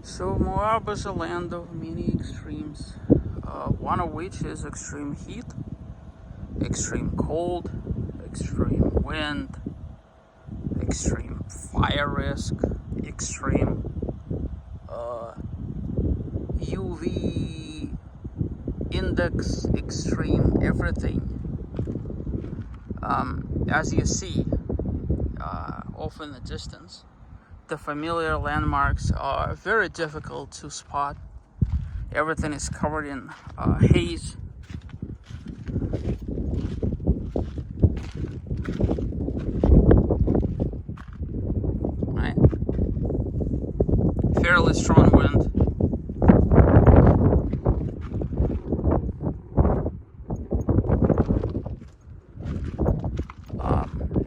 So Moab is a land of many extremes, one of which is extreme heat, extreme cold, extreme wind, extreme fire risk, extreme UV index, extreme everything. As you see off in the distance, the familiar landmarks are very difficult to spot. Everything is covered in haze. Right? Fairly strong wind.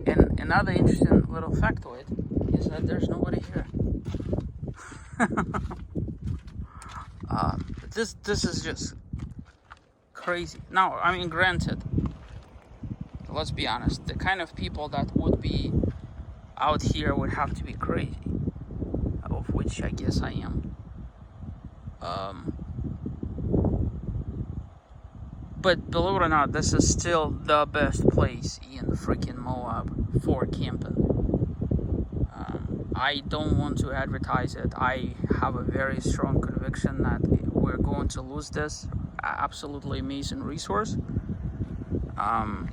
And another interesting little factoid is that there's nobody here. This is just crazy. Now, I mean, granted, let's be honest, the kind of people that would be out here would have to be crazy, of which I guess I am. But believe it or not, this is still the best place in freaking Moab for camping. I don't want to advertise it. I have a very strong conviction that we're going to lose this absolutely amazing resource. I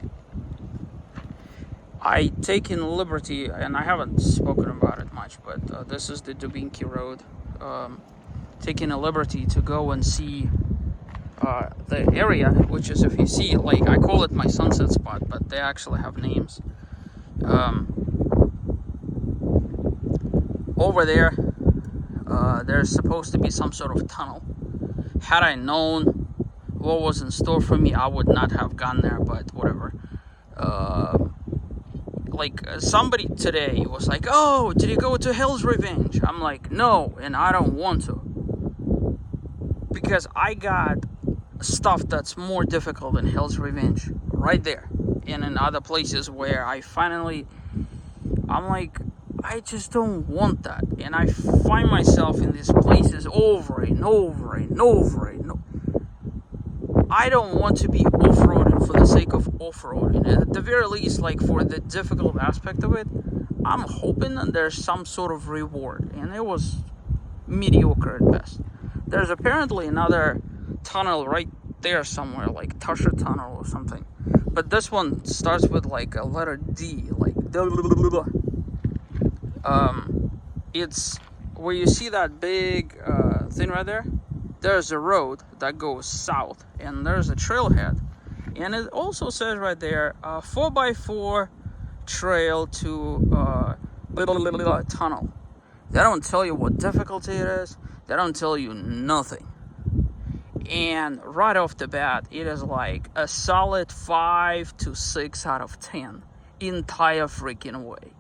taken liberty, and I haven't spoken about it much, but this is the Dubinki Road. Taking a liberty to go and see the area, which is, if you see, like, I call it my sunset spot, but they actually have names. Over there, there's supposed to be some sort of tunnel. Had I known what was in store for me, I would not have gone there, but whatever. Somebody today was like, "Oh, did you go to Hell's Revenge?" I'm like, no, and I don't want to. Because I got stuff that's more difficult than Hell's Revenge right there. And in other places where I'm like, I just don't want that. And I find myself in these places over and over and over and over. I don't want to be off-roading for the sake of off-roading. And at the very least, like, for the difficult aspect of it, I'm hoping that there's some sort of reward. And it was mediocre at best. There's apparently another tunnel right there somewhere, like Tusher Tunnel or something. But this one starts with like a letter D, like it's where you see that big thing right there. There's a road that goes south, and there's a trailhead, and it also says right there 4x4 trail to tunnel. They don't tell you what difficulty it is. They don't tell you nothing. And right off the bat, it is like a solid 5 to 6 out of 10 entire freaking way.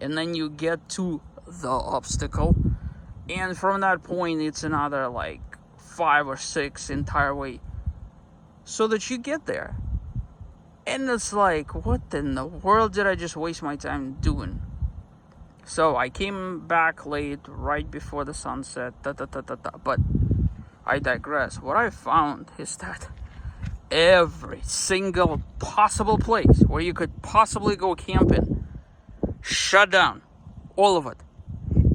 And then you get to the obstacle, and from that point it's another like 5 or 6 entire way so that you get there. And it's like, what in the world did I just waste my time doing? So I came back late, right before the sunset, but I digress. What I found is that every single possible place where you could possibly go camping shut down. All of it.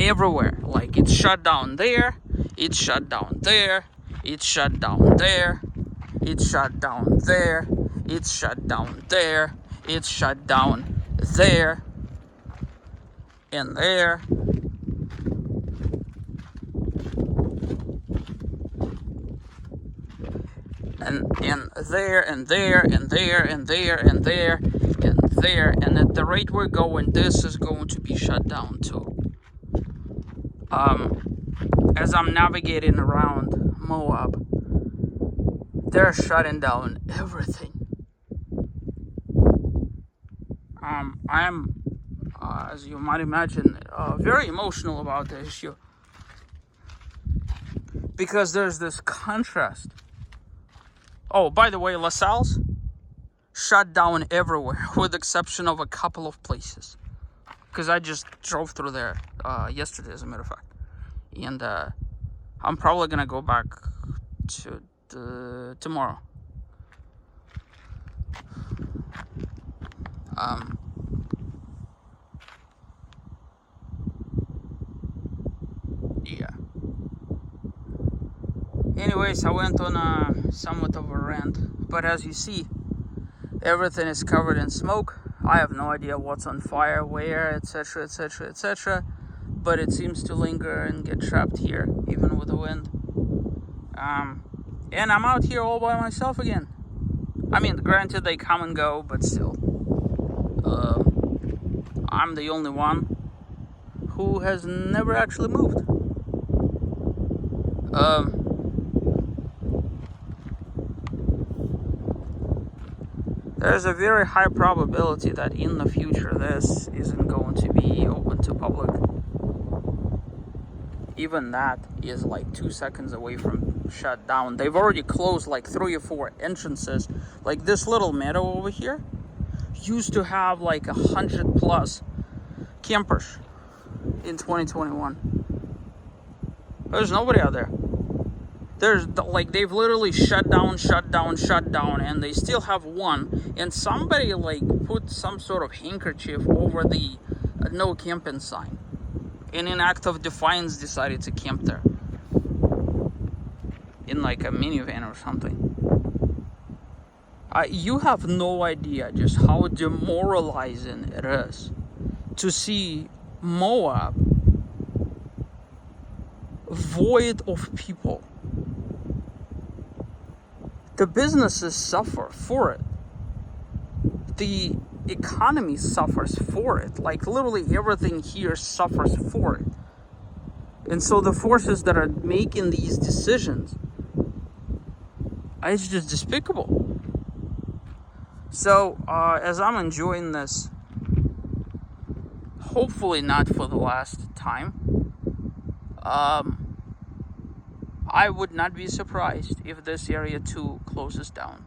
Everywhere. Like, it's shut down there, it's shut down there, it's shut down there, it's shut down there, it's shut down there, it's shut down there, and there. And there, and there, and there, and there, and there, and there. And at the rate we're going, this is going to be shut down too. As I'm navigating around Moab, they're shutting down everything. I'm, as you might imagine, very emotional about the issue. Because there's this contrast. Oh, by the way, LaSalle's shut down everywhere, with the exception of a couple of places. Because I just drove through there yesterday, as a matter of fact. And I'm probably gonna go back to tomorrow. Yeah. Anyways, I went on somewhat of a rant, but as you see, everything is covered in smoke. I have no idea what's on fire, where, etc., etc., etc. But it seems to linger and get trapped here, even with the wind. And I'm out here all by myself again. I mean, granted, they come and go, but still. I'm the only one who has never actually moved. There's a very high probability that in the future this isn't going to be open to public. Even that is like 2 seconds away from shut down. They've already closed like 3 or 4 entrances. Like this little meadow over here used to have like 100+ campers in 2021. There's nobody out there. There's like they've literally shut down, and they still have one. And somebody like put some sort of handkerchief over the no camping sign, and in act of defiance decided to camp there in like a minivan or something. You have no idea just how demoralizing it is to see Moab void of people. The businesses suffer for it. The economy suffers for it. Like literally everything here suffers for it. And so the forces that are making these decisions, it's just despicable. So as I'm enjoying this, hopefully not for the last time, I would not be surprised if this area too closes down.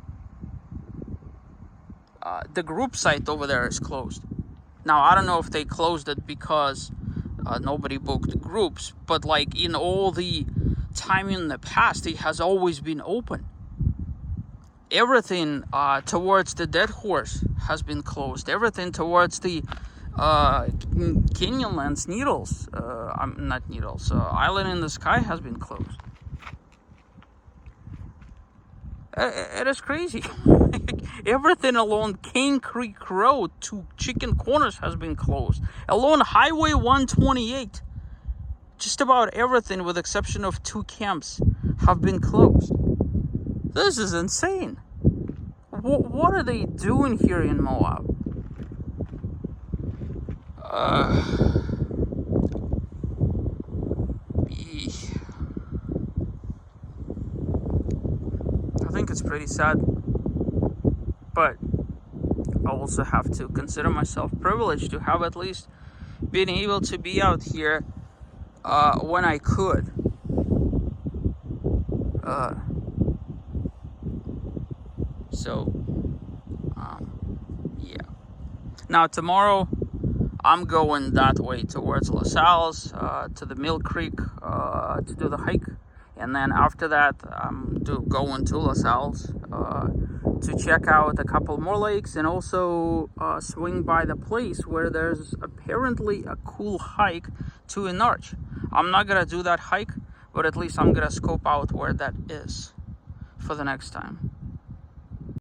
The group site over there is closed. Now, I don't know if they closed it because nobody booked groups, but like in all the time in the past, it has always been open. Everything towards the Dead Horse has been closed. Everything towards the Canyonlands, Island in the Sky has been closed. It is crazy. Everything along Cane Creek Road to Chicken Corners has been closed. Along Highway 128, just about everything with exception of 2 camps have been closed. This is insane. What are they doing here in Moab? I think it's pretty sad, but I also have to consider myself privileged to have at least been able to be out here when I could. Yeah. Now tomorrow, I'm going that way towards LaSalle's, to the Mill Creek, to do the hike. And then after that, I'm going to LaSalle's to check out a couple more lakes and also swing by the place where there's apparently a cool hike to an arch. I'm not going to do that hike, but at least I'm going to scope out where that is for the next time.